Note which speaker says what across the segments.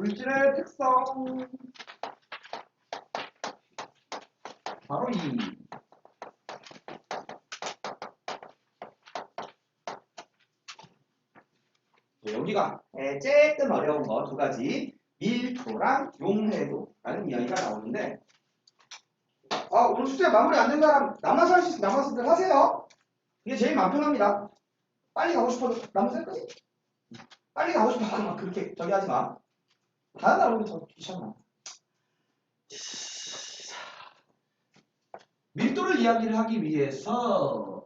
Speaker 1: 물질의 특성 바로 이 여기가 조금 어려운 거 두 가지 밀도랑 용해도라는 이야기가 나오는데 오늘 숙제 마무리 안 된 사람 남아서 할 수 있으면 남아서 하세요. 이게 제일 마음 편합니다. 빨리 가고 싶어도 남아서 할 거지? 빨리 가고 싶어 막 그렇게 저기 하지 마. 다른 날 오면 더 귀찮아. 밀도를 이야기를 하기 위해서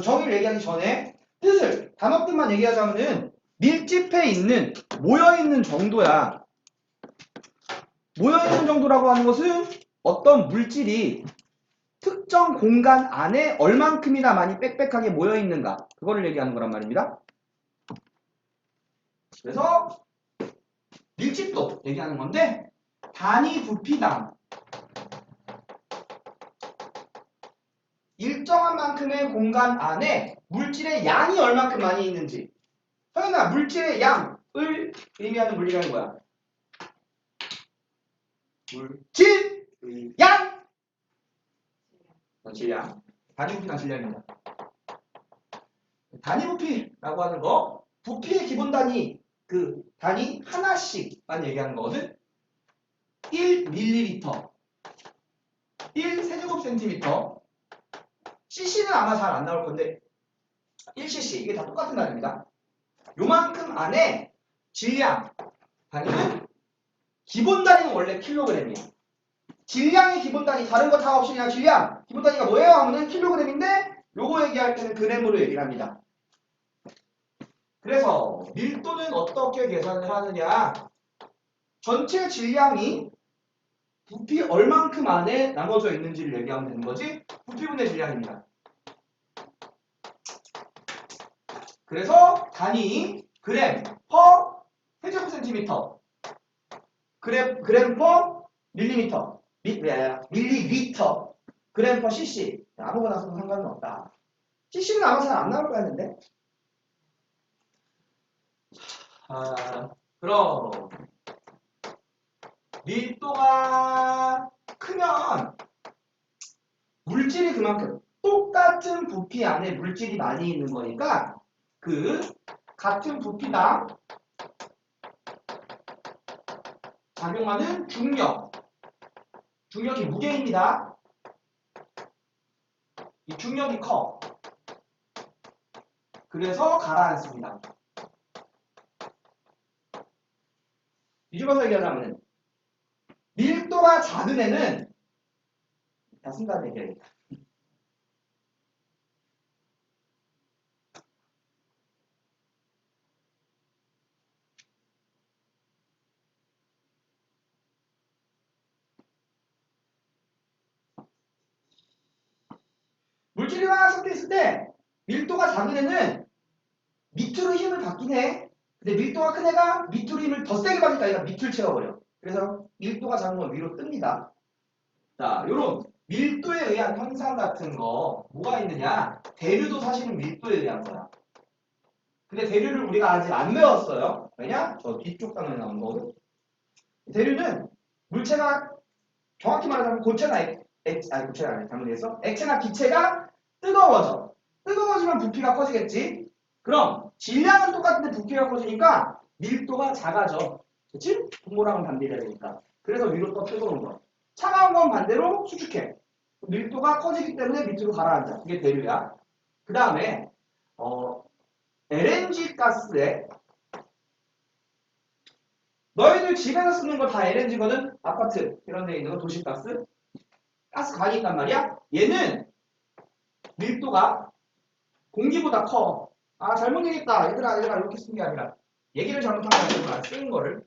Speaker 1: 정의를 얘기하기 전에 뜻을 단어뜻만 얘기하자면은 밀집해 있는 모여있는 정도야. 모여있는 정도라고 하는 것은 어떤 물질이 특정 공간 안에 얼만큼이나 많이 빽빽하게 모여있는가 그거를 얘기하는 거란 말입니다. 그래서 밀집도 얘기하는 건데 단위 부피당 일정한 만큼의 공간 안에 물질의 양이 얼만큼 많이 있는지. 서연아, 물질의 양을 의미하는 물리량이 뭐야? 물질의 양! 질량. 단위 부피당 질량입니다. 단위 부피라고 하는 거, 부피의 기본 단위, 그 단위 하나씩만 얘기하는 거거든? 1ml, 1세제곱센티미터, cc는 아마 잘 안 나올 건데 1cc 이게 다 똑같은 단위입니다. 요만큼 안에 질량 단위는 기본 단위는 원래 킬로그램이야. 질량의 기본 단위 다른 거 다 없이 그냥 질량 기본 단위가 뭐예요? 하면은 킬로그램인데 요거 얘기할 때는 그램으로 얘기를 합니다. 그래서 밀도는 어떻게 계산을 하느냐? 전체 질량이 부피 얼만큼 안에 나눠져 있는지를 얘기하면 되는 거지. 부피분의 질량입니다. 그래서 단위 그램 퍼 세제곱센티미터, 그램 퍼 밀리미터, 밀리리터, 그램 퍼 cc. 아무거나 써도 상관은 없다. cc는 아마 잘 안 나올 거야 했는데. 그럼 밀도가 크면 물질이 그만큼 똑같은 부피 안에 물질이 많이 있는 거니까 그 같은 부피당 작용하는 중력이 무게입니다. 이 중력이 커. 그래서 가라앉습니다. 뒤집어서 얘기하자면 밀도가 작은 애는 다 쓴다는 얘기야겠다. 물질이랑 섞여 있을 때 밀도가 작은 애는 밑으로 힘을 받긴 해. 근데 밀도가 큰 애가 밑으로 힘을 더 세게 받으니까 얘가 밑을 채워버려. 그래서 밀도가 작은 건 위로 뜹니다. 자, 요런 밀도에 의한 현상 같은 거 뭐가 있느냐? 대류도 사실은 밀도에 의한 거야. 근데 대류를 우리가 아직 안 배웠어요. 왜냐? 저 뒤쪽 단어에 나온 거거든. 대류는 물체가 정확히 말하자면 고체나 고체가 아니라 잘못했어. 액체나 기체가 뜨거워져. 뜨거워지면 부피가 커지겠지. 그럼 질량은 똑같은데 부피가 커지니까 밀도가 작아져. 그치? 분모랑은 반대해야 되니까. 그래서 위로 더 뜨거운 거야. 차가운 건 반대로 수축해. 밀도가 커지기 때문에 밑으로 가라앉아. 그게 대류야. 그 다음에 LNG 가스에 너희들 집에서 쓰는 거 다 LNG거든? 아파트 이런 데 있는 거 도시가스. 가스관이 있단 말이야. 얘는 밀도가 공기보다 커. 잘못 얘기했다. 얘들아 이렇게 쓴 게 아니라 얘기를 잘못한 게 아니라 쓰는 거를.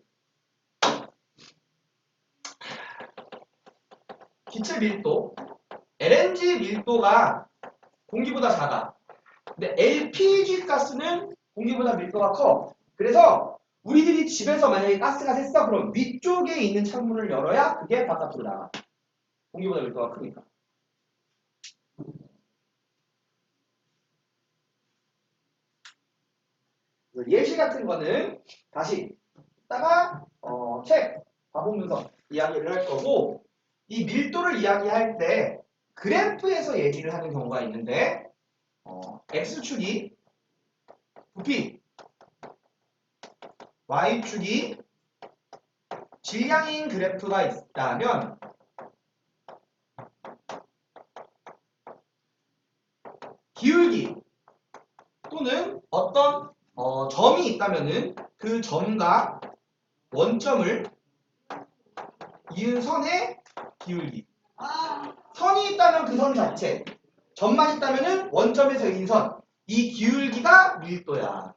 Speaker 1: 기체 밀도 LNG 밀도가 공기보다 작아. 근데 LPG 가스는 공기보다 밀도가 커. 그래서 우리들이 집에서 만약에 가스가 샜어 그럼 위쪽에 있는 창문을 열어야 그게 바깥으로 나가. 공기보다 밀도가 크니까. 예시 같은 거는 다시 이따가 책 가보면서 이야기를 할 거고 이 밀도를 이야기할 때 그래프에서 얘기를 하는 경우가 있는데 X축이 부피, Y축이 질량인 그래프가 있다면 기울기 또는 어떤 점이 있다면은 그 점과 원점을 이은 선의 기울기. 선이 있다면 그 선 자체, 점만 있다면은 원점에서 이은 선. 이 기울기가 밀도야.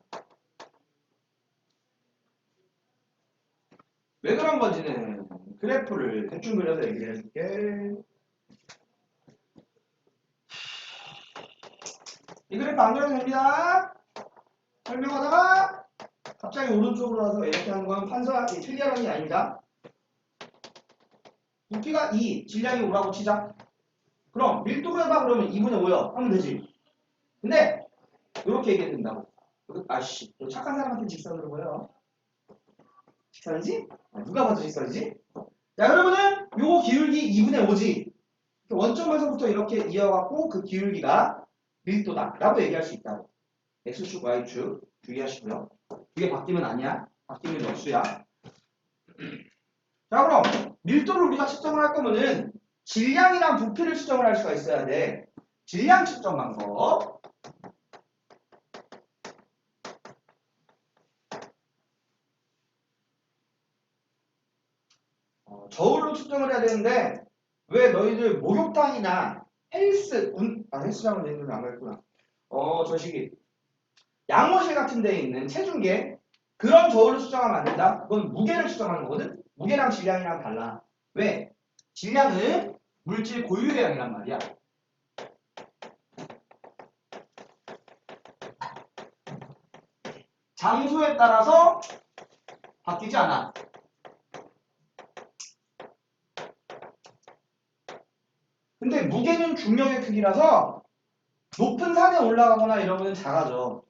Speaker 1: 왜 그런 건지는 그래프를 대충 그려서 얘기를 해줄게. 이 그래프 안 그려도 됩니다. 설명하다가 갑자기 오른쪽으로 와서 이렇게 하는 건 판사 틀리라는 게 아닙니다. 부피가 2, 질량이 5라고 치자. 그럼 밀도를 해봐 그러면 2분의 5요. 하면 되지. 근데 이렇게 얘기해야 된다고. 아씨, 착한 사람한테 직선으로 보여. 직선이지? 누가 봐도 직선이지? 자, 그러면은 요 기울기 2분의 5지. 원점에서부터 이렇게 이어갖고 그 기울기가 밀도다 라고 얘기할 수 있다고. X축, Y축 주의하시고요. 이게 바뀌면 아니야. 바뀌면 역수야. 자, 그럼 밀도를 우리가 측정을 할 거면은 질량이랑 부피를 측정을 할 수가 있어야 돼. 질량 측정 방법. 저울로 측정을 해야 되는데 왜 너희들 목욕탕이나 헬스장은 얘는 안 가있구나. 저 시기 양호실 같은 데에 있는 체중계 그런 저울로 측정하면 안 된다. 그건 무게를 측정하는 거거든. 무게랑 질량이랑 달라. 왜? 질량은 물질 고유량이란 말이야. 장소에 따라서 바뀌지 않아. 근데 무게는 중력의 크기라서 높은 산에 올라가거나 이러면 작아져.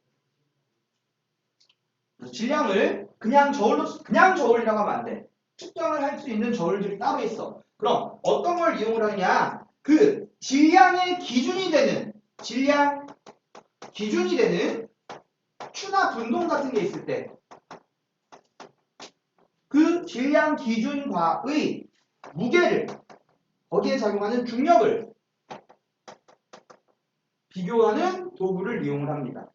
Speaker 1: 질량을 그냥 저울이라고 하면 안 돼. 측정을 할 수 있는 저울들이 따로 있어. 그럼 어떤 걸 이용을 하느냐? 그 질량 기준이 되는 추나 분동 같은 게 있을 때 그 질량 기준과의 무게를 거기에 작용하는 중력을 비교하는 도구를 이용을 합니다.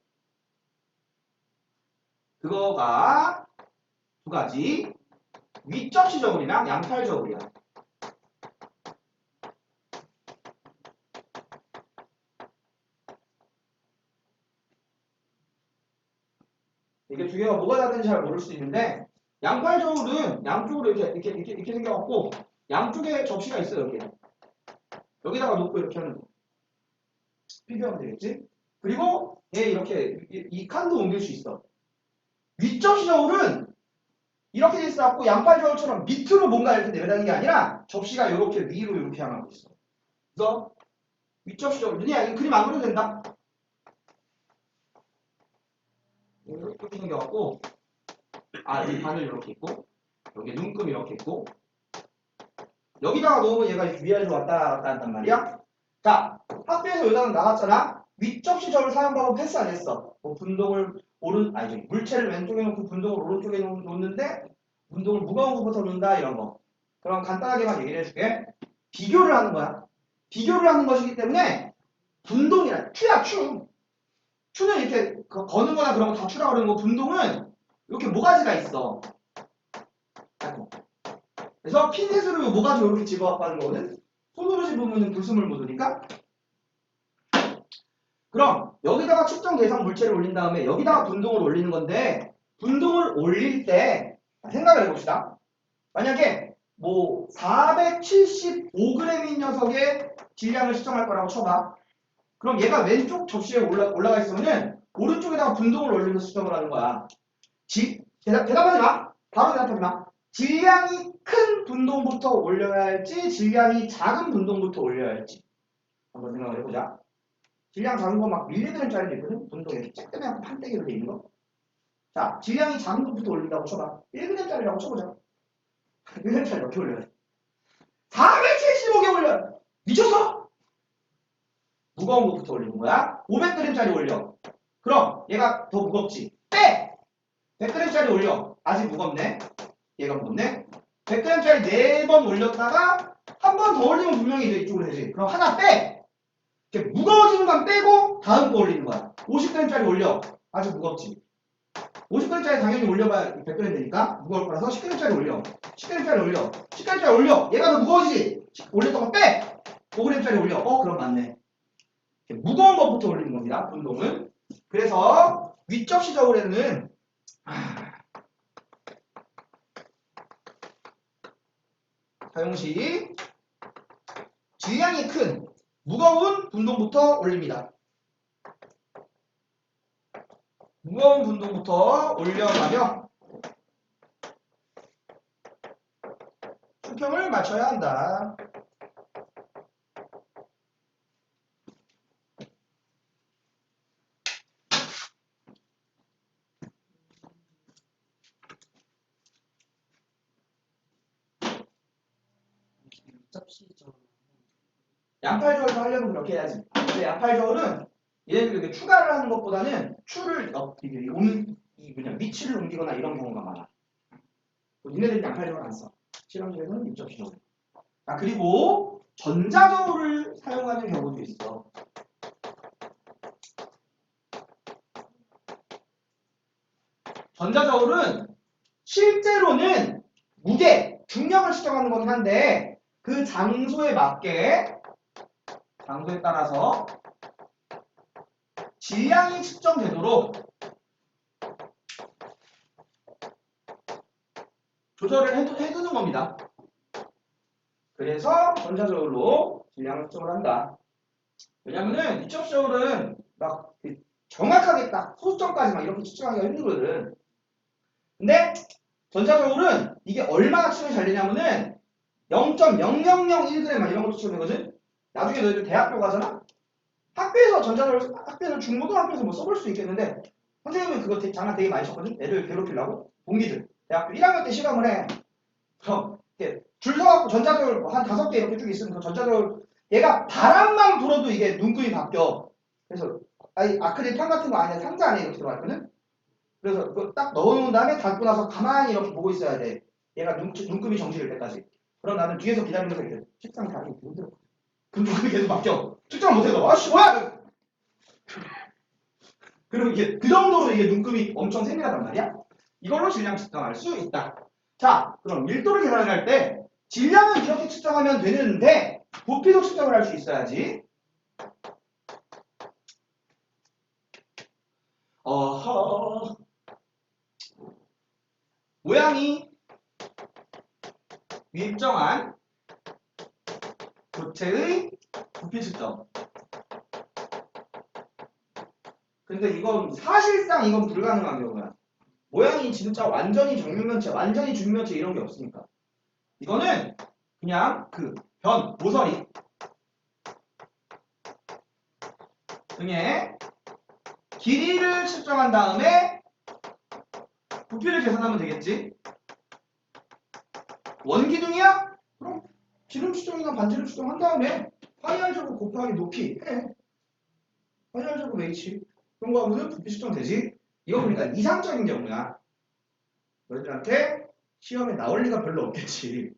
Speaker 1: 그거가 두 가지. 윗접시 저울이랑 양팔 저울이야. 이게 두 개가 뭐가 다른지 잘 모를 수 있는데 양팔 저울은 양쪽으로 이렇게 생겨갖고 양쪽에 접시가 있어요. 여기다가 놓고 이렇게 하는 거. 비교하면 되겠지? 그리고 얘 이렇게 이 칸도 옮길 수 있어. 윗접시 저울은 이렇게 돼 있어갖고 양팔 저울처럼 밑으로 뭔가 이렇게 내려다니는 게 아니라 접시가 이렇게 위로 이렇게 향하고 있어. 그래서 윗접시 저울 눈이야 이 그림 안 그려도 된다. 이렇게 생겨갖고 이 바늘 이렇게 있고 여기 눈금 이렇게 있고 여기다가 놓으면 얘가 위아래로 왔다 갔다 한단 말이야. 자, 학교에서 여자는 나왔잖아. 윗접시 저울 사용 방법 패스 안 했어. 분동을 물체를 왼쪽에 놓고 분동을 오른쪽에 놓는데 분동을 무거운 것부터 놓는다 이런 거. 그럼 간단하게만 얘기를 해줄게. 비교를 하는 거야. 비교를 하는 것이기 때문에 분동이란 추야 추. 추는 이렇게 거는 거나 그런 거 다 추라고 그러는 거. 분동은 이렇게 모가지가 있어. 그래서 핀셋으로 모가지 이렇게 집어갖고 하는 거거든. 손으로 집으면 불순물 묻으니까. 그럼 여기다가 측정 대상 물체를 올린 다음에 여기다가 분동을 올리는 건데 분동을 올릴 때 생각을 해봅시다. 만약에 뭐 475g인 녀석의 질량을 측정할 거라고 쳐봐. 그럼 얘가 왼쪽 접시에 올라가 있으면은 오른쪽에다가 분동을 올리면서 측정을 하는 거야. 대답하지 마. 바로 대답하지 마. 질량이 큰 분동부터 올려야 할지 질량이 작은 분동부터 올려야 할지 한번 생각을 해보자. 질량 작은 거 막 밀리드는 짜리도 있거든. 분동 이렇게 쬐끄매하고 판때기로 돼 있는 거. 자, 질량이 작은 것부터 올린다고 쳐봐. 1g짜리라고 쳐보자. 1g짜리 어떻게 올려야 돼? 475개 올려! 미쳤어? 무거운 것부터 올리는 거야. 500g짜리 올려. 그럼 얘가 더 무겁지. 빼! 100g짜리 올려. 아직 무겁네. 얘가 무겁네. 100g짜리 4번 올렸다가 한 번 더 올리면 분명히 이제 이쪽으로 되지. 그럼 하나 빼! 이렇게 무거워지는 건 빼고 다음 거 올리는 거야. 50g짜리 올려. 아직 무겁지. 50g짜리 당연히 올려봐야 100g 되니까 무거울 거라서 10g짜리 올려. 10g짜리 올려. 10g짜리 올려. 얘가 더 무거워지지. 올렸던 거 빼! 5g짜리 올려. 그럼 맞네. 무거운 것부터 올리는 겁니다. 운동은. 그래서 윗접시저울에는 사용시 질량이 큰 무거운 분동부터 올립니다. 무거운 분동부터 올려가며 수평을 맞춰야 한다. 양팔저울도 하려면 그렇게 해야지. 근데 양팔저울은 얘네들 이렇게 추가를 하는 것보다는 위치를 옮기거나 이런 경우가 많아. 얘네들은 양팔저울 안 써. 실험실에서는 입접시저울. 그리고 전자저울을 사용하는 경우도 있어. 전자저울은 실제로는 무게, 중력을 측정하는 거긴 한데 그 장소에 맞게 장소에 따라서 질량이 측정되도록 조절을 해두는 겁니다. 그래서 전자저울로 질량을 측정을 한다. 왜냐면은 입접시저울은 막 정확하게 딱 소수점까지만 이렇게 측정하기가 힘들거든. 근데 전자저울은 이게 얼마나 측정이 잘 되냐면은 0.0001g 막 이런 것도 측정되거든. 나중에 너희들 대학교 가잖아? 학교에서 전자저울, 학교에서 중고등학교에서 뭐 써볼 수 있겠는데 선생님은 그거 장난 되게 많이 쳤거든? 애들 괴롭히려고? 동기들. 대학교 1학년 때 실험을 해. 그럼 이렇게 줄 서갖고 전자저울 한 5개 이렇게 쭉 있으면 그 전자저울 얘가 바람만 불어도 이게 눈금이 바뀌어. 그래서 아크릴 판 같은 거 안에 상자 안에 이렇게 들어가 있거든? 그래서 그거 딱 넣어놓은 다음에 닫고 나서 가만히 이렇게 보고 있어야 돼. 얘가 눈금이 정지될 때까지. 그럼 나는 뒤에서 기다리면서 이렇게 책상 다리 이렇게 흔들어. 그럼 눈금이 계속 바뀌어. 측정 못해서 아씨 뭐야! 그럼 이게 그 정도로 이게 눈금이 엄청 세밀하단 말이야. 이걸로 질량 측정할 수 있다. 자, 그럼 밀도를 계산할 때 질량은 이렇게 측정하면 되는데 부피도 측정을 할 수 있어야지. 모양이 일정한 고체의 부피 측정. 근데 이건 사실상 이건 불가능한 경우야. 모양이 진짜 완전히 정육면체, 완전히 중면체 이런 게 없으니까. 이거는 그냥 그 변, 모서리 등의 길이를 측정한 다음에 부피를 계산하면 되겠지. 원기둥이야? 그럼 지름 추정이나 반지름 추정한 다음에 파이알 제곱 곱하기 높이 해. 파이알 제곱 h 그런 거 하면은 부피 측정 되지. 이거 보니까 이상적인 경우야. 너희들한테 시험에 나올 리가 별로 없겠지.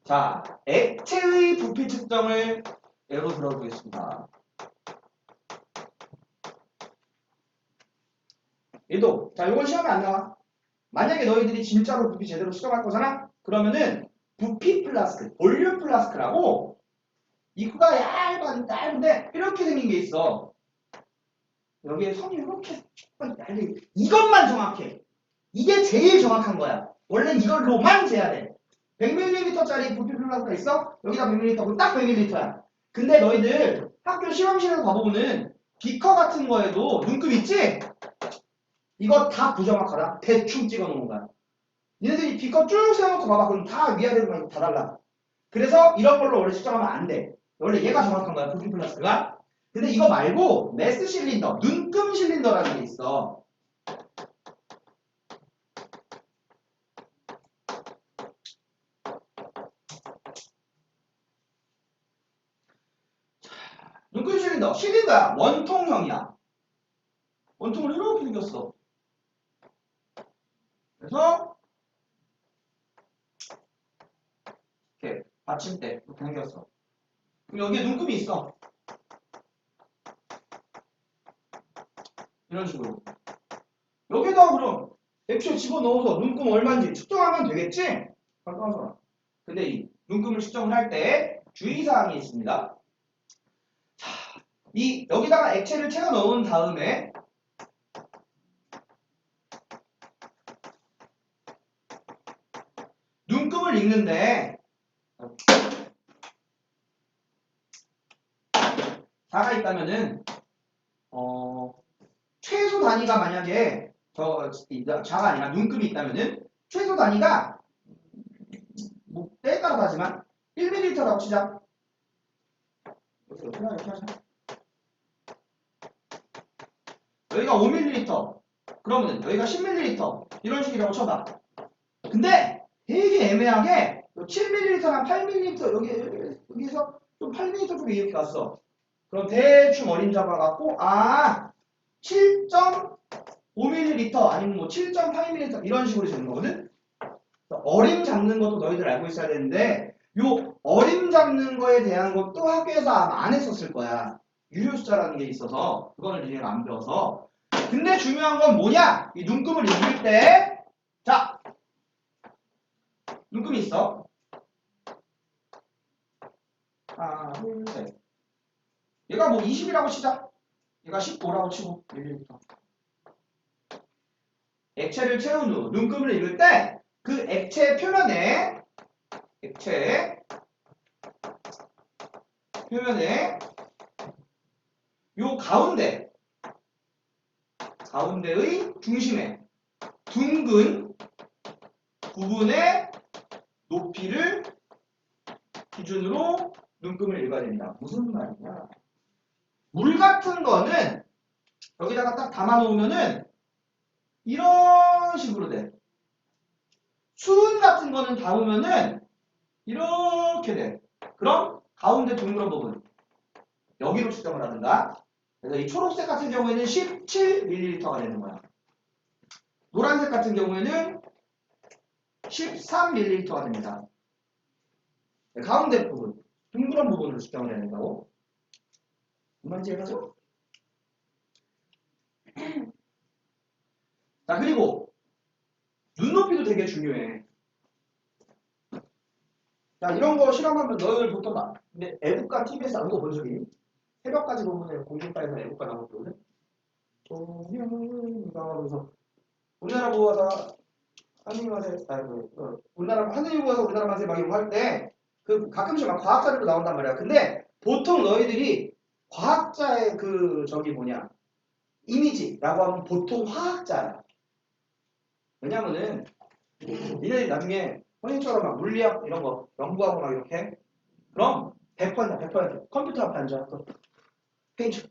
Speaker 1: 자, 액체의 부피 측정을 예로 들어보겠습니다. 얘도 자, 이건 시험에 안 나와. 만약에 너희들이 진짜로 부피 제대로 측정할 거잖아? 그러면은 부피 플라스크, 볼륨 플라스크라고 입구가 얇은데 이렇게 생긴 게 있어. 여기에 선이 이렇게 얇게 이것만 정확해. 이게 제일 정확한 거야. 원래는 이걸로만 재야 돼. 100ml짜리 부피 플라스크가 있어? 여기다 100ml, 그럼 딱 100ml야. 근데 너희들 학교 실험실에서 봐보면은 비커 같은 거에도 눈금 있지? 이거 다 부정확하다. 대충 찍어 놓은 거야. 얘네들이 비커 쭉 세워놓고 봐봐. 그럼 다 위아래로만 다 달라. 그래서 이런 걸로 원래 측정하면 안 돼. 원래 얘가 정확한 거야. 부피 플라스크가. 근데 이거 말고 메스 실린더, 눈금 실린더라는 게 있어. 눈금 실린더, 실린더야. 원통형이야. 원통으로 이렇게 생겼어. 그래서 이렇게 받침대 이렇게 생겼어. 그럼 여기에 눈금이 있어. 이런 식으로. 여기다 그럼 액체 집어넣어서 눈금 얼마인지 측정하면 되겠지? 잠깐만. 근데 이 눈금을 측정을 할 때 주의사항이 있습니다. 자, 이 여기다가 액체를 채워 넣은 다음에 눈금을 읽는데 4가 있다면은 최소 단위가 만약에 자가 아니라 눈금이 있다면은 최소 단위가 뭐 때에 따라 다르지만 1ml라고 치자. 이렇게 하자. 여기가 5ml, 그러면 여기가 10ml 이런 식이라고 쳐봐. 근데 되게 애매하게 7ml랑 8ml 여기서 좀 8ml 쪽에 이렇게 갔어. 그럼 대충 어림 잡아갖고 7.5ml 아니면 뭐 7.8ml 이런 식으로 되는 거거든. 어림 잡는 것도 너희들 알고 있어야 되는데 요 어림 잡는 거에 대한 것도 학교에서 아마 안 했었을 거야. 유효 숫자라는 게 있어서 그거는 니네가 안 배워서. 근데 중요한 건 뭐냐? 이 눈금을 읽을 때 자, 눈금이 있어. 하나, 둘, 셋. 얘가 뭐 20이라고 치자. 얘가 15라고 치고 1부터. 액체를 채운 후 눈금을 읽을 때 그 액체 표면에 요 가운데의 중심에 둥근 부분의 높이를 기준으로 눈금을 읽어야 됩니다. 무슨 말이냐? 물 같은 거는 여기다가 딱 담아 놓으면은 이런 식으로 돼. 수은 같은 거는 담으면은 이렇게 돼. 그럼 가운데 둥그런 부분 여기로 측정을 하든가. 그래서 이 초록색 같은 경우에는 17ml가 되는 거야. 노란색 같은 경우에는 13ml가 됩니다. 가운데 부분, 둥그런 부분으로 측정을 해야 된다고. 뭔지 이해가죠? 자, 그리고 눈높이도 되게 중요해. 자, 이런 거 실험하면 너희들 보통 막 근데 애국가 TV에서 나온 거 본 적이 있니? 새벽까지 보면 공중파에서 애국가 나온 거 보거든? 그래서 우리나라 보고서 하느님 맛에 우리나라 하느님 보고서 우리나라 맛에 막 이런 거 할 때 그 가끔씩 막 과학 자료도 나온단 말이야. 근데 보통 너희들이 과학자의 그 저기 뭐냐 이미지라고 하면 보통 화학자야. 왜냐면은 니네들이 나중에 선생님처럼 막 물리학 이런 거 연구하고 막 이렇게 그럼 100%다 100% 컴퓨터 앞에 앉아서 페인트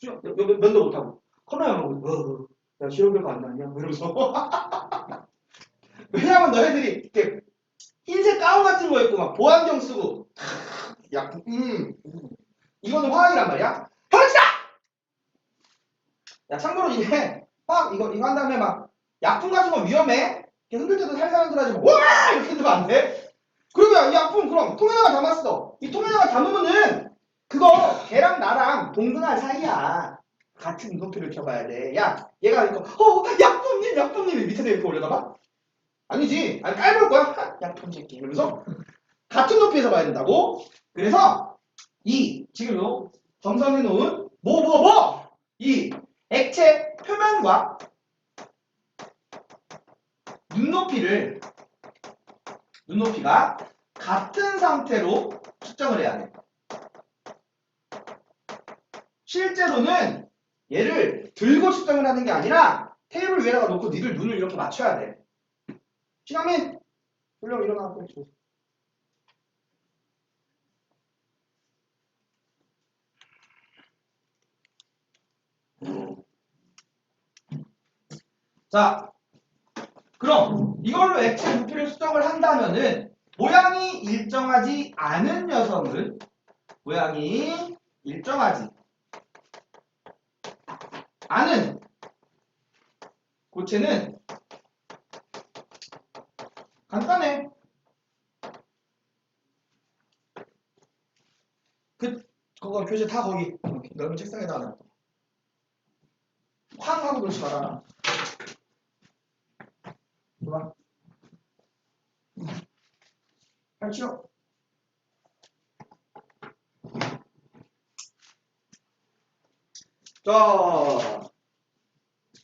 Speaker 1: 면도 못하고 컴퓨터 보고 야 시험 결과 안 나냐 이러면서 왜냐면 너희들이 이렇게 흰색 가운 같은 거 입고 막 보안경 쓰고 야 이거는 화학이란 말이야. 혈치다! 야 참고로 이게 화학 이거 한 다음에 막 약품 같은 거 위험해. 이렇게 흔들 때도 살살 흔들어야지 와 이렇게 흔들면 안 돼. 그리고 야, 이 약품 그럼 통에다가 담았어. 이 통에다가 담으면은 그거 걔랑 나랑 동등한 사이야. 같은 높이를 켜봐야 돼. 야 얘가 이거 약품님 밑에다 이렇게 올려다봐. 아니지. 아니 깔볼 거야. 약품 새끼 이러면서 같은 높이에서 봐야 된다고. 그래서 이 지금 요 정선해 놓은 이 액체 표면과 눈높이가 같은 상태로 측정을 해야 돼. 실제로는 얘를 들고 측정을 하는 게 아니라 테이블 위에다가 놓고 니들 눈을 이렇게 맞춰야 돼. 신하민, 일어나고 있어. 자, 그럼 이걸로 액체 부피를 수정을 한다면은 모양이 일정하지 않은 녀석은 모양이 일정하지 않은 고체는 간단해. 그거 교재 다 거기 넓은 책상에다 놔. 황 하고 그러지 마라. 좋아. 잘 치워. 자,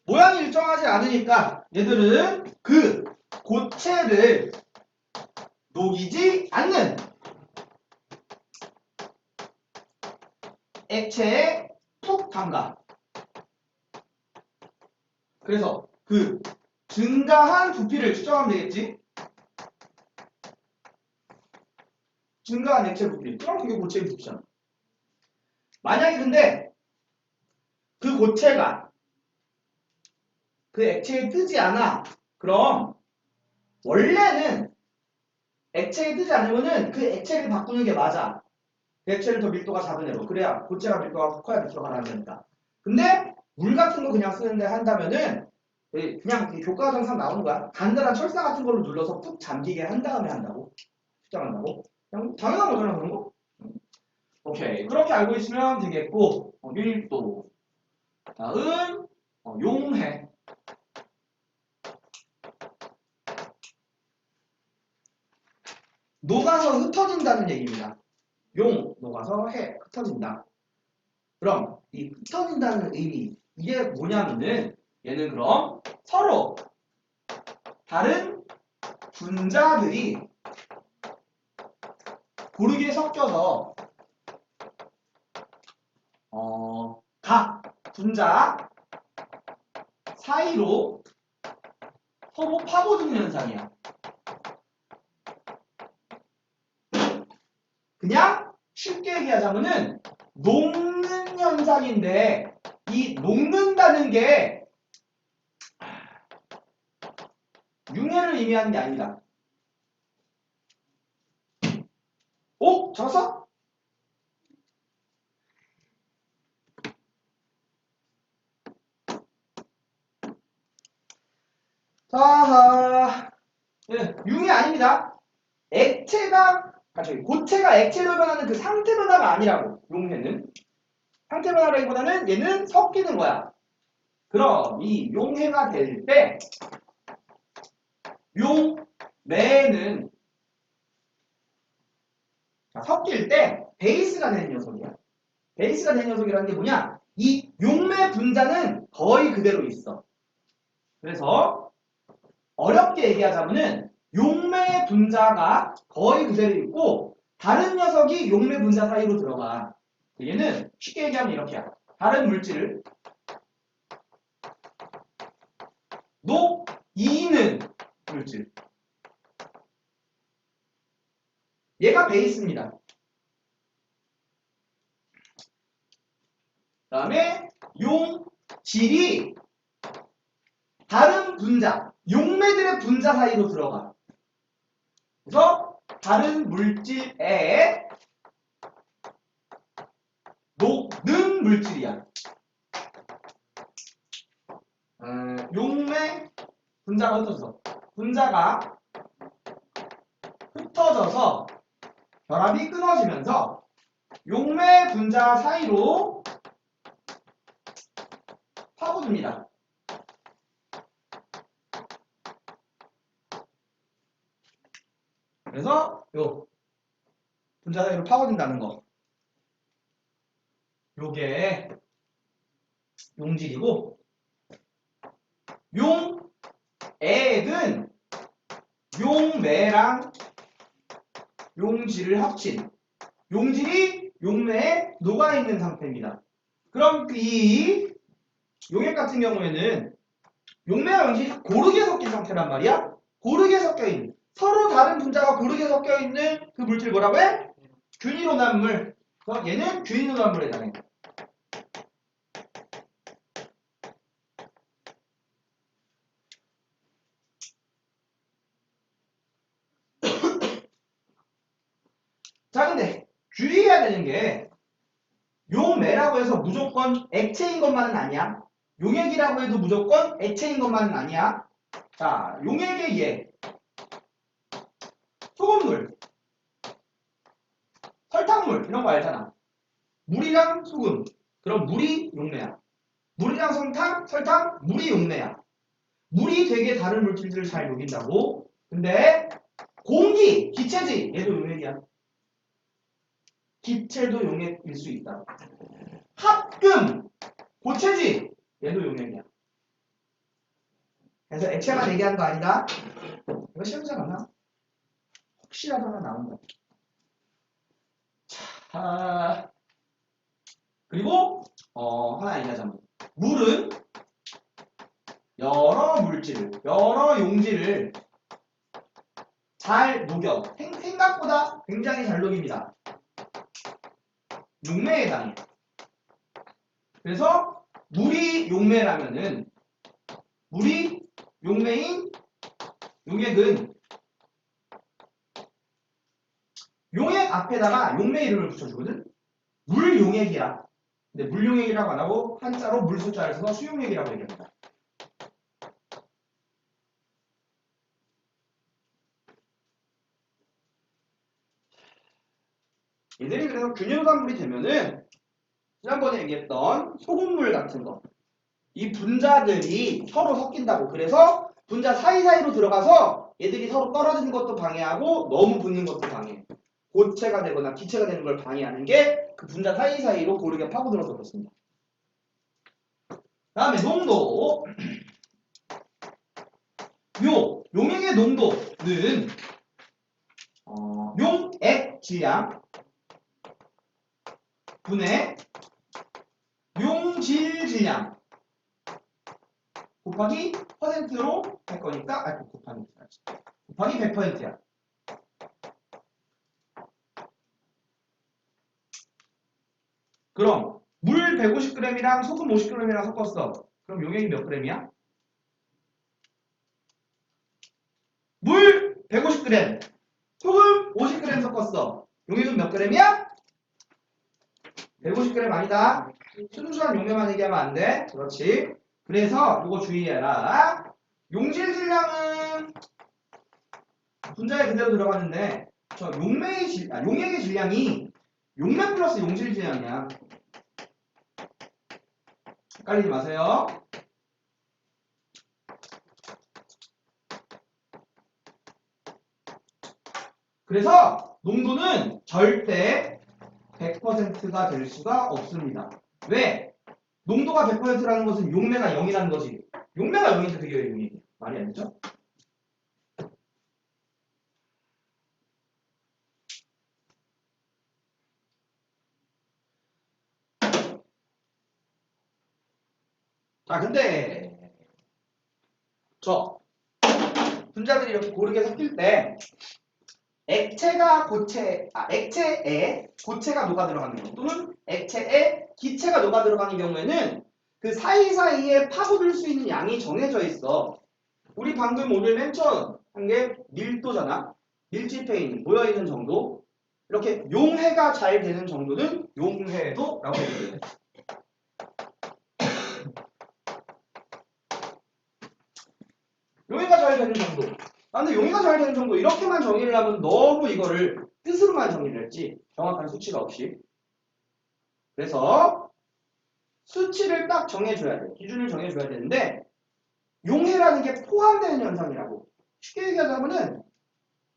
Speaker 1: 모양이 일정하지 않으니까 얘들은 그 고체를 녹이지 않는 액체에 푹 담가. 그래서 그 증가한 부피를 추정하면 되겠지? 증가한 액체 부피. 그럼 그게 고체의 부피잖아. 만약에 근데 그 고체가 그 액체에 뜨지 않아. 그럼 원래는 액체에 뜨지 않으면은 그 액체를 바꾸는 게 맞아. 그 액체를 더 밀도가 작은 애로. 그래야 고체가 밀도가 커야 밀도가 나는다니까. 근데 물 같은 거 그냥 쓰는데 한다면은 그냥 교과서상 나오는 거야. 간단한 철사 같은 걸로 눌러서 푹 잠기게 한 다음에 한다고. 수정한다고. 그냥 당연한 거잖아 그런 거. 오케이. 그렇게 알고 있으면 되겠고 밀도. 다음 용해. 녹아서 흩어진다는 얘기입니다. 녹아서 흩어진다. 그럼 이 흩어진다는 의미 이게 뭐냐면은 얘는 그럼 서로 다른 분자들이 고르게 섞여서 각 분자 사이로 서로 파고드는 현상이야. 그냥 쉽게 얘기하자면은 녹는 현상인데 이 녹는다는 게 융해를 의미하는 게 아니다. 오? 잡았어? 자하. 예, 융이 아닙니다. 고체가 액체로 변하는 그 상태 변화가 아니라고. 용해는 상태 변화라기보다는 얘는 섞이는 거야. 그럼 이 용해가 될 때 용매는 섞일 때 베이스가 되는 녀석이야. 베이스가 되는 녀석이라는 게 뭐냐? 이 용매 분자는 거의 그대로 있어. 그래서 어렵게 얘기하자면은 용매 분자가 거의 그대로 있고 다른 녀석이 용매 분자 사이로 들어가. 얘는 쉽게 얘기하면 이렇게야. 다른 물질을 녹이는 물질. 얘가 베이스입니다. 그 다음에 용질이 다른 분자, 용매들의 분자 사이로 들어가. 그래서 다른 물질에 녹는 물질이야. 용매 분자가 흩어져서 결합이 끊어지면서 용매 분자 사이로 파고듭니다. 그래서 요 분자 사이로 파고든다는 거. 요게 용질이고 용액은 용매랑 용질을 합친 용질이 용매에 녹아있는 상태입니다. 그럼 이 용액 같은 경우에는 용매와 용질이 고르게 섞인 상태란 말이야. 고르게 섞여있는 서로 다른 분자가 고르게 섞여있는 그 물질 뭐라고 해? 균일온합물. 그래서 얘는 균일온합물에 해당해. 해서 무조건 액체인 것만은 아니야. 용액이라고 해도 무조건 액체인 것만은 아니야. 자, 용액의 얘. 소금물, 설탕물 이런 거 알잖아. 물이랑 소금. 그럼 물이 용매야. 물이랑 설탕, 물이 용매야. 물이 되게 다른 물질들을 잘 녹인다고. 근데 공기, 기체지. 얘도 용액이야. 기체도 용액일 수 있다. 합금, 고체지. 얘도 용액이야. 그래서 액체만 얘기하는 거 아니다. 이거 시험장 하나? 혹시라도 하나 나온다. 자, 그리고 하나 얘기하자면 물은 여러 물질을, 여러 용질을 잘 녹여. 생각보다 굉장히 잘 녹입니다. 용매에 해당해. 그래서 물이 용매라면은 물이 용매인 용액은 용액 앞에다가 용매 이름을 붙여주거든. 물용액이야. 근데 물용액이라고 안 하고 한자로 물 숫자를 써서 수용액이라고 얘기합니다. 얘들이 그래서 균일산물이 되면은 지난번에 얘기했던 소금물 같은 거, 이 분자들이 서로 섞인다고. 그래서 분자 사이사이로 들어가서 얘들이 서로 떨어지는 것도 방해하고 너무 붙는 것도 방해해. 고체가 되거나 기체가 되는 걸 방해하는 게 그 분자 사이사이로 고르게 파고들어서 그렇습니다. 다음에 농도. 용액의 농도는 용액 질량 분의 용질 질량 곱하기 퍼센트로 할 거니까 곱하기 100%야. 그럼 물 150g이랑 소금 50g이랑 섞었어. 그럼 용액이 몇 g이야? 물 150g, 소금 50g 섞었어. 용액은 몇 g이야? 150g 아니다. 순수한 용매만 얘기하면 안 돼. 그렇지. 그래서 이거 주의해라. 용질 질량은 분자에 그대로 들어가는데 저 용액의 질량이 용매 플러스 용질 질량이야. 헷갈리지 마세요. 그래서 농도는 절대 100%가 될 수가 없습니다. 왜? 농도가 100%라는 것은 용매가 0이라는 거지. 용매가 0인데 그게 왜 0이에요? 말이 안 되죠? 자, 근데 저 분자들이 이렇게 고르게 섞일 때 액체에 고체가 녹아 들어가는 경우 또는 액체에 기체가 녹아 들어가는 경우에는 그 사이사이에 파고들 수 있는 양이 정해져 있어. 우리 방금 오늘 맨 처음 한 게 밀도잖아. 밀집해 있는, 모여 있는 정도. 이렇게 용해가 잘 되는 정도는 용해도라고 얘기해요. 용해가 잘 되는 정도. 근데 용해가 잘 되는 정도 이렇게만 정의를 하면 너무 이거를 뜻으로만 정의를 했지 정확한 수치가 없이. 그래서 수치를 딱 정해줘야 돼. 기준을 정해줘야 되는데 용해라는 게 포함되는 현상이라고. 쉽게 얘기하자면은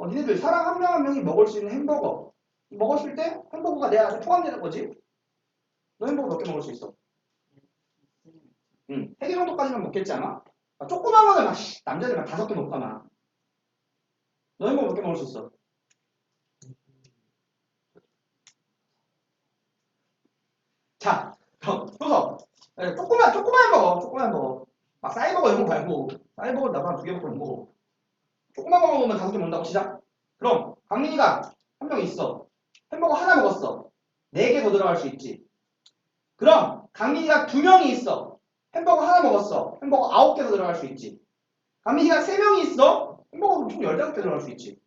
Speaker 1: 니네들 사람 한 명 한 명이 먹을 수 있는 햄버거 먹었을 때 햄버거가 내 안에 포함되는 거지. 너 햄버거 몇 개 먹을 수 있어? 3개 정도까지만 먹겠지 아마? 조그만 거는 막 남자들 막 5개 먹고 아마. 너 햄버거 몇 개 먹을 수 있어? 자, 그래서 조그만 햄버거 막 싸이버거 이런 거 말고 싸이버거 나도 한 2개 먹고 먹어. 조그만 거 먹으면 5개 먹는다고 시작. 그럼 강민이가 한 명 있어. 햄버거 하나 먹었어. 4개 더 들어갈 수 있지. 그럼 강민이가 2명이 있어. 햄버거 하나 먹었어. 햄버거 9개 더 들어갈 수 있지. 강민이가 3명이 있어. 햄버거 총 15개 들어갈 수 있지.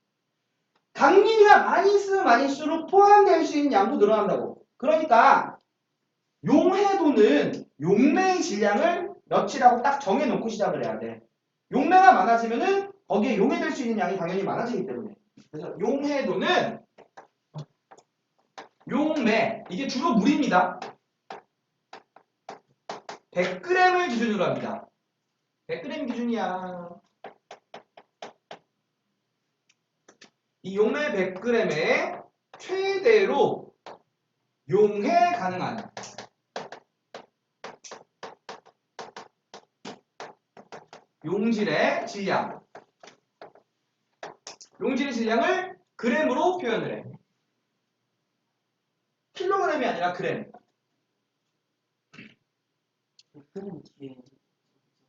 Speaker 1: 강민이가 많이 쓰면 많을수록 포함될 수 있는 양도 늘어난다고. 그러니까 용해 용도는 용매의 질량을 몇이라고 딱 정해놓고 시작을 해야 돼. 용매가 많아지면은 거기에 용해될 수 있는 양이 당연히 많아지기 때문에. 그래서 용해도는 용매, 이게 주로 물입니다. 100g을 기준으로 합니다. 100g 기준이야. 이 용매 100g에 최대로 용해 가능한 용질의 질량. 용질의 질량을 그램으로 표현을 해. 킬로그램이 아니라 그램.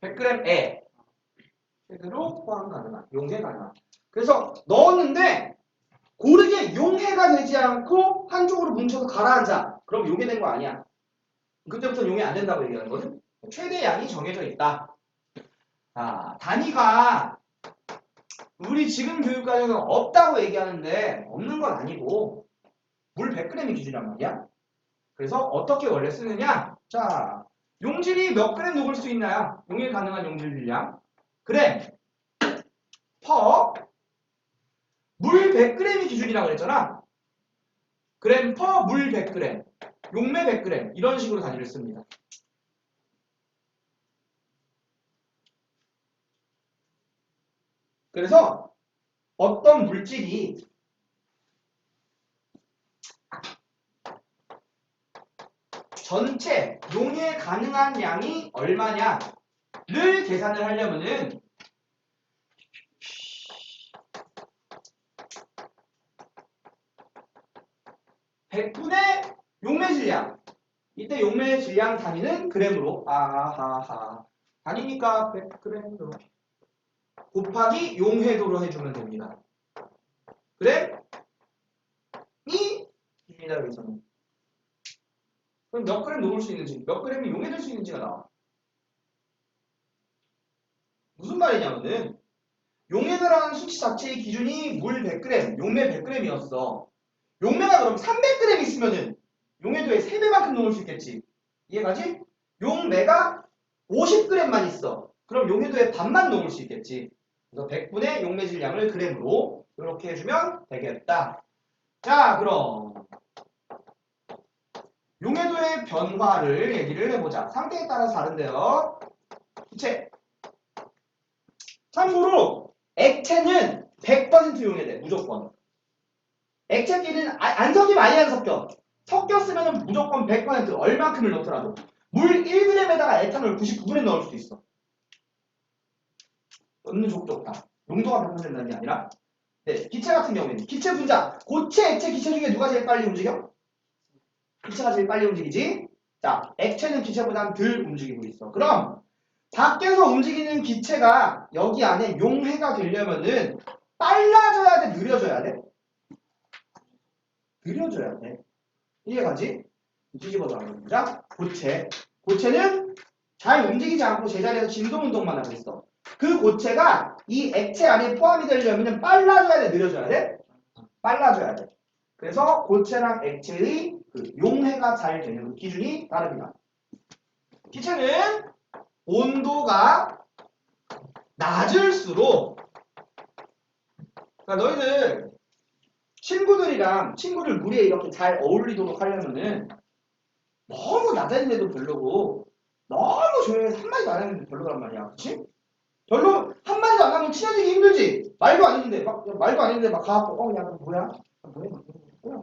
Speaker 1: 100g에 최대로 포함 가능한, 용해 가능한. 그래서 넣었는데 고르게 용해가 되지 않고 한쪽으로 뭉쳐서 가라앉아. 그럼 용해된 거 아니야. 그때부터 용해 안 된다고 얘기하는 거든. 최대 양이 정해져 있다. 자, 단위가 우리 지금 교육과정에서 없다고 얘기하는데 없는 건 아니고 물 100g이 기준이란 말이야. 그래서 어떻게 원래 쓰느냐? 자, 용질이 몇 그램 녹을 수 있나요? 용일 가능한 용질 질량 그램 퍼 물 100g이 기준이라고 그랬잖아. 그램 퍼 물 100g 용매 100g 이런 식으로 단위를 씁니다. 그래서 어떤 물질이 전체 용해 가능한 양이 얼마냐를 계산을 하려면은 100분의 용매 질량. 이때 용매 질량 단위는 그램으로. 아하하. 단위니까 100g으로. 곱하기 용해도로 해주면 됩니다. 그램이 입니다. 여기서는. 그럼 몇 그램 녹을 수 있는지, 몇 그램이 용해될 수 있는지가 나와. 무슨 말이냐면은 용해도라는 수치 자체의 기준이 물 100g, 용매 100g이었어. 용매가 그럼 300g 있으면은 용해도의 3배만큼 녹을 수 있겠지. 이해가지? 용매가 50g만 있어. 그럼 용해도의 반만 녹을 수 있겠지. 그래서 100분의 용매 질량을 그램으로 이렇게 해주면 되겠다. 자, 그럼 용해도의 변화를 얘기를 해보자. 상태에 따라서 다른데요. 기체. 참고로 액체는 100% 용해돼. 무조건. 액체끼리는 안 섞이면 아예 안 섞여. 섞였으면 무조건 100% 얼만큼을 넣더라도. 물 1g에다가 에탄올 99g 넣을 수도 있어. 넣는 족도 없다. 용도가 100% 된다는 게 아니라. 네, 기체 같은 경우에는 기체 분자, 고체, 액체, 기체 중에 누가 제일 빨리 움직여? 기체가 제일 빨리 움직이지. 자, 액체는 기체보다는 덜 움직이고 있어. 그럼 밖에서 움직이는 기체가 여기 안에 용해가 되려면은 빨라져야 돼, 느려져야 돼? 느려져야 돼. 이해가지? 뒤집어서 하자. 고체. 고체는 잘 움직이지 않고 제자리에서 진동 운동만 하고 있어. 그 고체가 이 액체 안에 포함이 되려면 빨라져야 돼, 느려져야 돼? 빨라져야 돼. 그래서 고체랑 액체의 그 용해가 잘 되는 기준이 다릅니다. 기체는 온도가 낮을수록, 그러니까 너희들 친구들 무리에 이렇게 잘 어울리도록 하려면은 너무 낮아진데도 별로고 너무 조용해서 한마디도 안 했는데 별로란 말이야. 그치? 별로 한마디도 안 하면 친해지기 힘들지. 말도 안 했는데 막 가갖고 야 너 뭐야? 뭐야?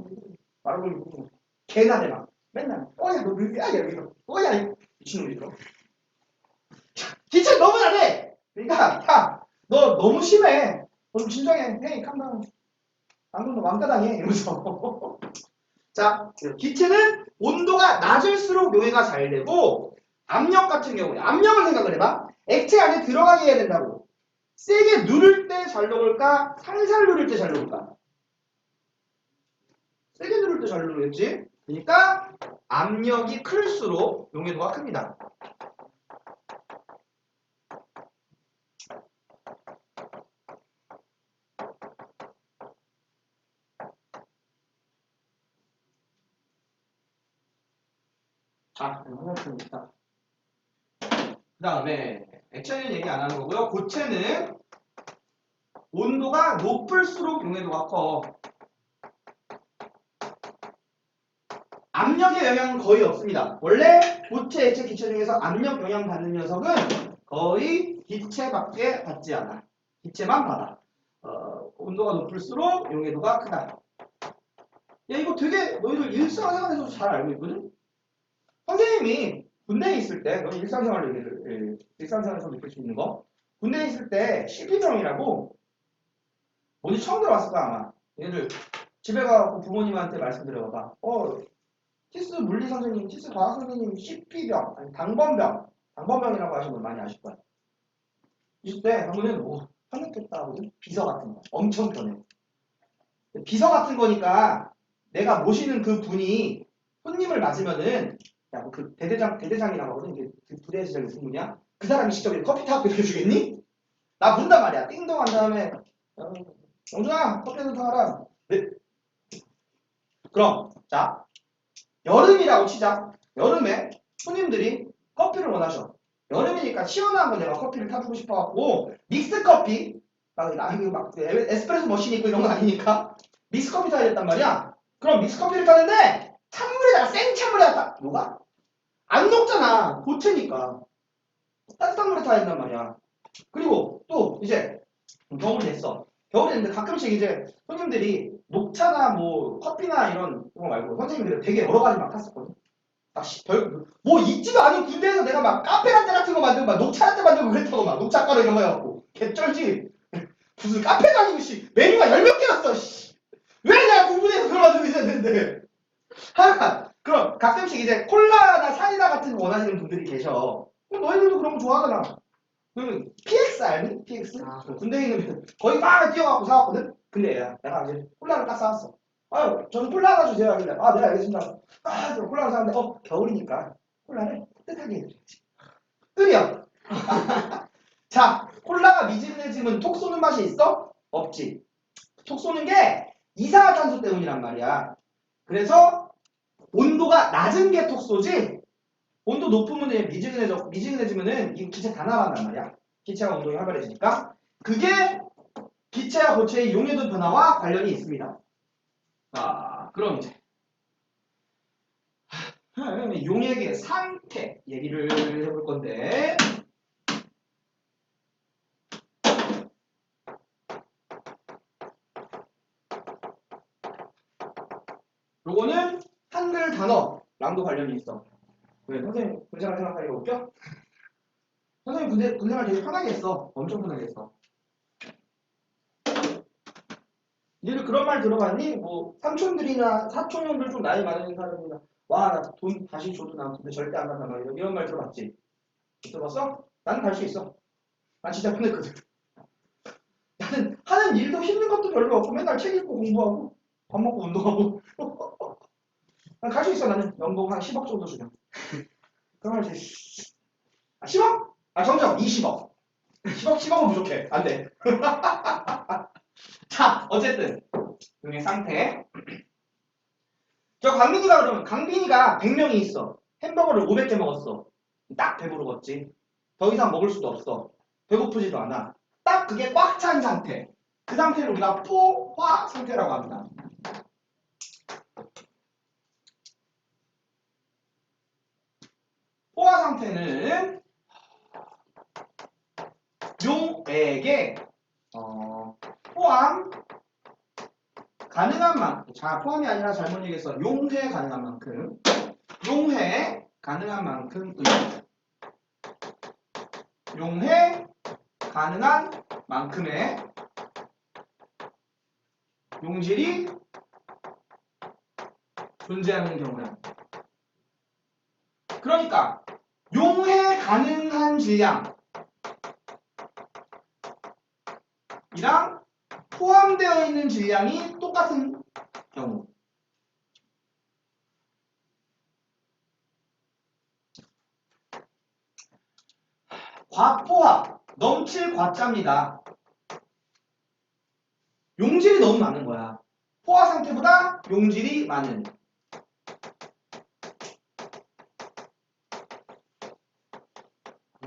Speaker 1: 말을 걸고 개나 대 막 맨날 야 너 뭐야? 여기서 야 미친놈이죠. 기체 너무 잘해. 그러니까 야 너 너무 심해. 너 좀 진정해. 헤이 캄다운. 안 그러면 왕따당해. 이러면서. 자, 기체는 온도가 낮을수록 용해가 잘 되고 압력 같은 경우에 압력을 생각을 해봐. 액체 안에 들어가게 해야 된다고. 세게 누를 때 잘 녹을까? 살살 누를 때 잘 녹을까? 세게 누를 때 잘 누르겠지? 그러니까 압력이 클수록 용해도가 큽니다. 자, 화살표입니다. 그 다음에 액체는 얘기 안 하는 거고요. 고체는 온도가 높을수록 용해도가 커. 압력의 영향은 거의 없습니다. 원래 고체, 액체, 기체 중에서 압력 영향 받는 녀석은 거의 기체밖에 받지 않아. 기체만 받아. 온도가 높을수록 용해도가 크다. 야, 이거 되게 너희들 일상생활에서 잘 알고 있거든? 선생님이 군대에 있을 때, 너 일상생활 얘기를, 일상생활에서 느낄 수 있는 거. 군대에 있을 때 CP병이라고 뭔지 처음 들어봤을 거야, 아마. 얘들 집에 가고 부모님한테 말씀드려봐. 티스 물리 선생님, 티스 과학 선생님, CP병, 아니 당번병이라고 하시는 분 많이 아실 거야. 있을 때 하면은 편했겠다 하거든. 비서 같은 거, 엄청 편해. 비서 같은 거니까 내가 모시는 그 분이 손님을 맞으면은 야, 그 대대장이라고 하거든. 이게 그 부대에서 제일 높은 분이야. 그 사람이 직접 이렇게 커피 타고 이렇게 주겠니? 나 문단 말이야. 띵동 한 다음에 영준아 커피 한잔 타와라. 네. 그럼 자. 여름이라고 치자. 여름에 손님들이 커피를 원하셔. 여름이니까 시원한 거 내가 커피를 타주고 싶어갖고 믹스 커피 막 에스프레소 머신 있고 이런 거 아니니까 믹스 커피 타야 됐단 말이야. 그럼 믹스 커피를 타는데 찬물에다가 생찬물에다가 뭐가? 안 녹잖아. 고체니까 따뜻한 물에 타야 된단 말이야. 그리고 또 이제 겨울이 됐어. 겨울이 됐는데 가끔씩 이제 손님들이 녹차나 뭐 커피나 이런 거 말고 선생님들이 되게 여러 가지 막 탔었거든. 뭐 있지도 않은 군대에서 내가 막 카페라떼 같은 거 만들고 막 녹차라떼 만들고 그랬다고 막 녹차가루 이런 거 해갖고 개쩔지. 무슨 카페 다니고 씨 메뉴가 10몇 개였어 씨. 왜 내가 군부대에서 그걸 만들고 있었는데. 하여간 그럼 가끔씩 이제 콜라나 사이다 같은 거 원하시는 분들이 계셔. 그럼 너희들도 그런 거 좋아하잖아. 그 PX 알니? PX? 군대에 있는 거의 막 뛰어가고 사왔거든? 근데 야, 내가 이제 콜라를 딱 사왔어. 아유, 저는 콜라 하나 주세요. 하길래, 아, 네, 알겠습니다. 저 콜라를 사는데, 겨울이니까 콜라를 따뜻하게 해드려야지. 끓여. 자, 콜라가 미지근해지면 톡 쏘는 맛이 있어? 없지. 톡 쏘는 게 이산화탄소 때문이란 말이야. 그래서 온도가 낮은 게 톡 쏘지, 온도 높으면 미지근해지면은 이 기체 다 나간단 말이야. 기체가 온도가 활발해지니까. 그게 기체와 고체의 용해도 변화와 관련이 있습니다. 자, 그럼 이제 용액의 상태 얘기를 해볼 건데, 요거는 한글 단어랑도 관련이 있어. 왜 선생님 군생활 생각하기가 웃겨? 선생님 군생활 되게 편하게 했어. 엄청 편하게 했어. 니들 그런 말 들어봤니? 뭐 삼촌들이나 사촌형들 좀 나이 많은 사람이나 와 나 돈 다시 줘도 나 근데 절대 안 간단 말이야. 이런 말 들어봤지? 들어봤어? 나는 갈 수 있어. 난 진짜 편했거든. 나는 하는 일도 힘든 것도 별로 없고 맨날 책 읽고 공부하고 밥 먹고 운동하고 난 갈 수 있어. 나는 연봉 한 10억 정도 주면. 그럼 이제 10억? 정정 20억. 10억은 부족해. 안 돼. 자, 어쨌든 용의 상태. 저 강빈이가 그러면 강빈이가 100명이 있어. 햄버거를 500개 먹었어. 딱 배부르겠지. 더 이상 먹을 수도 없어. 배고프지도 않아. 딱 그게 꽉 찬 상태. 그 상태를 우리가 포화 상태라고 합니다. 포화 상태는 용액에 포함 가능한 만큼, 자 포함이 아니라 잘못 얘기했어. 용해 가능한 만큼, 용해 가능한 만큼의, 용해 가능한 만큼의 용질이 존재하는 경우야. 그러니까 용해 가능한 질량이랑 포함되어 있는 질량이 똑같은 경우. 과포화, 넘칠 과자입니다. 용질이 너무 많은 거야. 포화 상태보다 용질이 많은.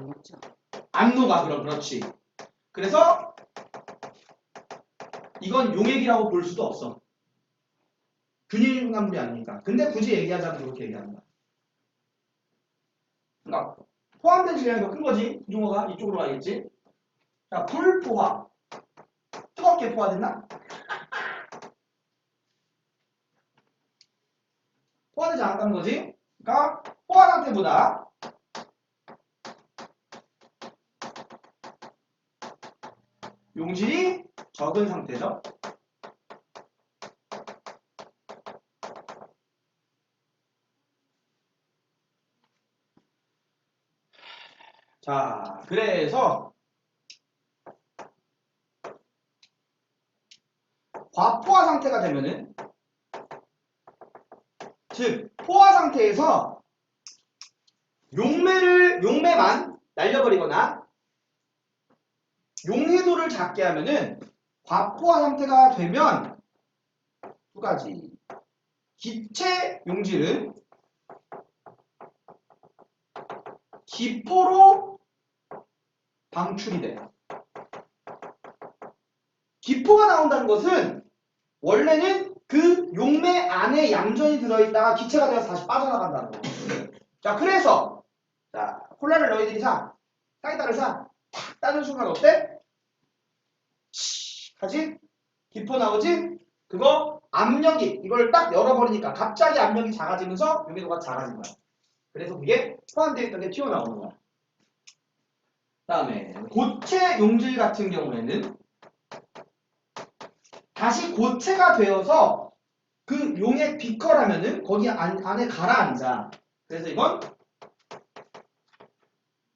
Speaker 2: 그렇죠.
Speaker 1: 안 녹아. 그럼 그렇지. 그래서 이건 용액이라고 볼 수도 없어. 균일 흉산물이 아니니까. 근데 굳이 얘기하자면 그렇게 얘기한다. 그러니까 포함된 질량이 더 큰 거지. 이중어가 이쪽으로 가겠지. 자, 불포화. 뜨겁게 포화됐나? 포화되지 않았다는 거지. 그러니까 포화 상태보다 용질이 적은 상태죠. 자, 그래서 과포화 상태가 되면은, 즉 포화 상태에서 용매만 날려버리거나 용해도를 작게 하면은 과포화 상태가 되면 두 가지. 기체 용질은 기포로 방출이 돼. 기포가 나온다는 것은 원래는 그 용매 안에 얌전히 들어있다가 기체가 되어서 다시 빠져나간다는 거. 자, 그래서 자, 콜라를 너희들이 사. 사이다를 사. 탁 따는 순간 어때? 하지? 기포 나오지? 그거 압력이 이걸 딱 열어버리니까 갑자기 압력이 작아지면서 용해도가 작아진 거야. 그래서 그게 포함되어 있던 게 튀어나오는 거야. 다음에 고체 용질 같은 경우에는 다시 고체가 되어서 그 용액 비커라면은 거기 안에 가라앉아. 그래서 이건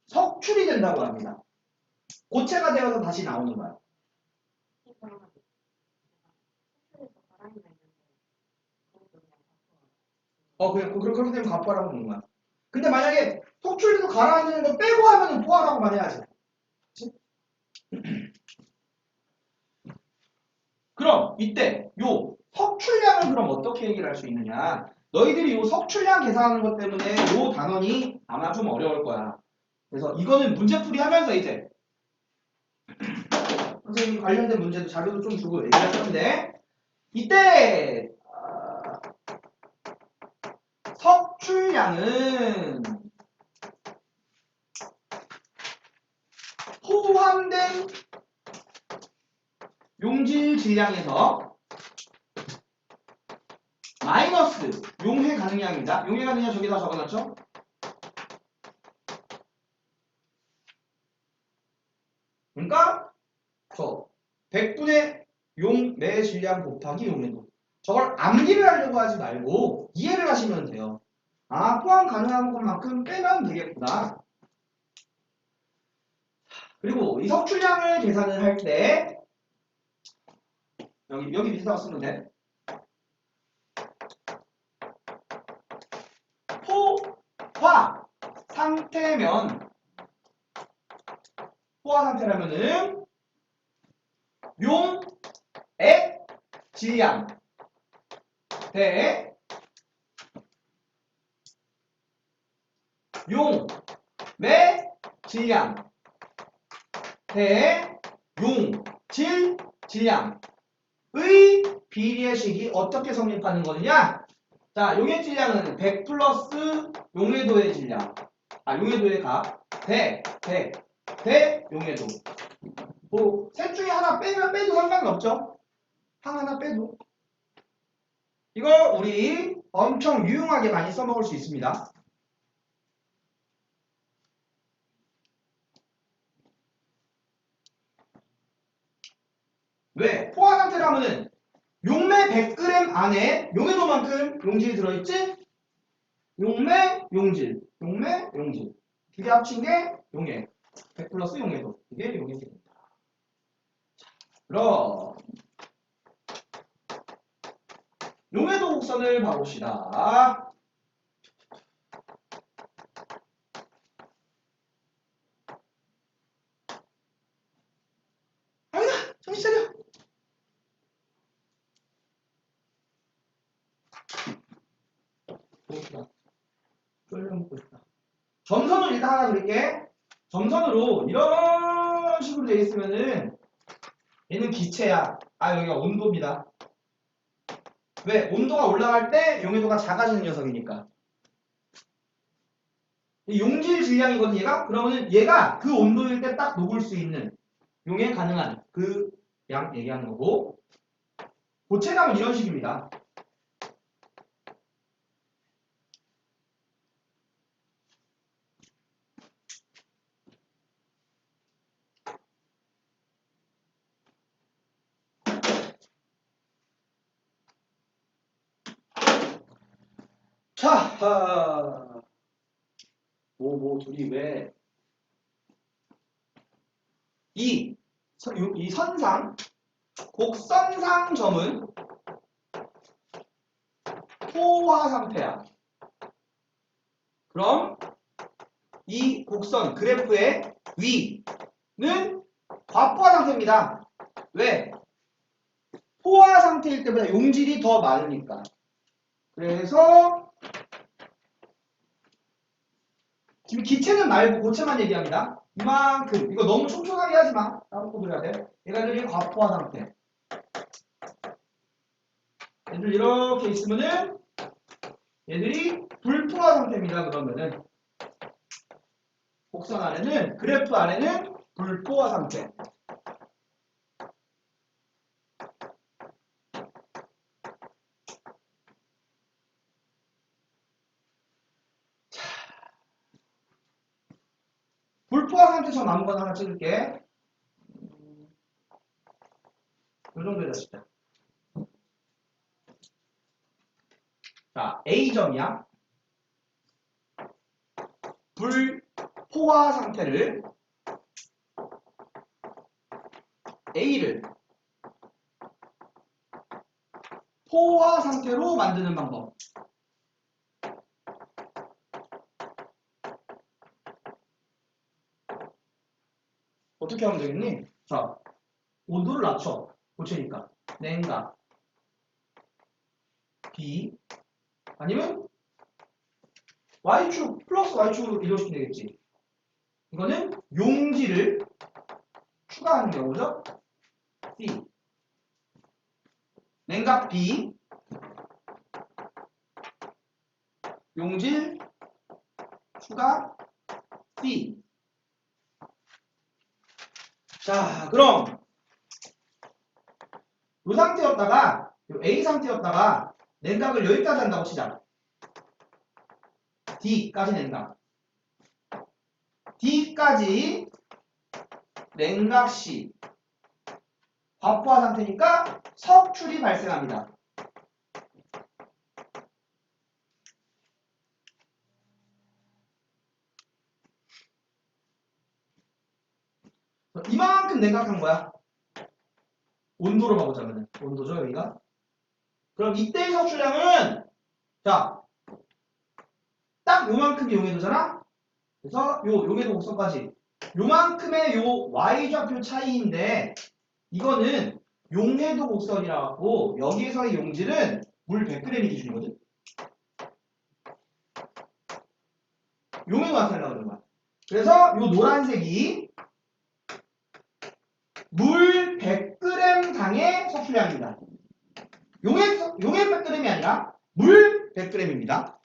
Speaker 1: 석출이 된다고 합니다. 고체가 되어서 다시 나오는 거야. 그렇게 되면 과포화라고 부르는 거야. 근데 만약에 속출돼서 가라앉는 거 빼고 하면은 포화라고만 해야지. 그치? 그럼 이때 요 석출량을 그럼 어떻게 얘기를 할 수 있느냐? 너희들이 요 석출량 계산하는 것 때문에 요 단원이 아마 좀 어려울 거야. 그래서 이거는 문제풀이 하면서 이제 선생님 관련된 문제도 자료도 좀 주고 얘기할 건데 이때 석출량은 포함된 용질 질량에서 마이너스 용해 가능량입니다. 용해 가능량 저기다 적어놨죠? 그러니까 저 100분의 용매 질량 곱하기 용해도. 저걸 암기를 하려고 하지 말고 이해를 하시면 돼요. 아, 포함 가능한 것만큼 빼면 되겠구나. 그리고 이 석출량을 계산을 할 때 여기 밑에다가 쓰면 돼. 포화 상태면 포화 상태라면은 용액 질량 대 용매 질량 대 용질 질량의 비례식이 어떻게 성립하는 거냐? 자, 용액 질량은 100 플러스 용해도의 질량. 용해도의 값. 대 용해도. 뭐, 셋 중에 하나 빼면 빼도 상관은 없죠? 하나 빼도. 이거 우리 엄청 유용하게 많이 써먹을 수 있습니다. 왜? 포화 상태라면은 용매 100g 안에 용해도만큼 용질이 들어있지? 용매, 용질. 용매, 용질. 두 개 합친 게 용해. 100 플러스 용해도. 이게 용해도 됩니다. 그럼 용해도 곡선을 봐봅시다. 아니다! 정신 차려! 먹고 싶다. 쫄려 먹고 싶다. 점선을 일단 하나 그릴게. 점선으로 이런 식으로 되어 있으면은 얘는 기체야. 아, 여기가 온도입니다. 왜? 온도가 올라갈 때 용해도가 작아지는 녀석이니까. 용질 질량이거든, 얘가? 그러면은 얘가 그 온도일 때 딱 녹을 수 있는 용해 가능한 그 양 얘기하는 거고, 고체감은 이런 식입니다. 자, 둘이 왜 이 선상, 곡선상 점은 포화 상태야. 그럼 이 곡선 그래프의 위는 과포화 상태입니다. 왜? 포화 상태일 때보다 용질이 더 많으니까. 그래서 지금 기체는 말고 고체만 얘기합니다. 이만큼. 이거 너무 촘촘하게 하지 마. 따로 그려야 돼. 얘가들이 과포화 상태. 얘들 이렇게 있으면은 얘들이 불포화 상태입니다. 그러면은 곡선 안에는 그래프 안에는 불포화 상태. 불포화 상태처럼 남은 건 하나 찍을게. 이 정도 되시죠. 자, A점이야. 불포화 상태를 A를 포화 상태로 만드는 방법. 어떻게 하면 되겠니? 자, 온도를 낮춰. 고체니까. 냉각. B. 아니면 Y축 플러스 Y축으로 이루어지면 되겠지. 이거는 용질을 추가하는 경우죠. C. 냉각 B. 용질 추가 C. 자, 그럼 이 상태였다가 A 상태였다가 냉각을 여기까지 한다고 치자. D까지 냉각. D까지 냉각 시. 과포화 상태니까 석출이 발생합니다. 이만큼 냉각한 거야. 온도로 바꾸자면 온도죠 여기가. 그럼 이때의 석출량은 자, 딱 요만큼이 용해도잖아. 그래서 요 용해도 곡선까지 요만큼의 요 y좌표 차이인데 이거는 용해도 곡선이라 갖고 여기에서의 용질은 물 100g이 기준이거든. 용해도 나타내려고 그러는 거야. 그래서 요 노란색이 물 100g 당의 석출량입니다. 용해 100g이 아니라 물 100g입니다.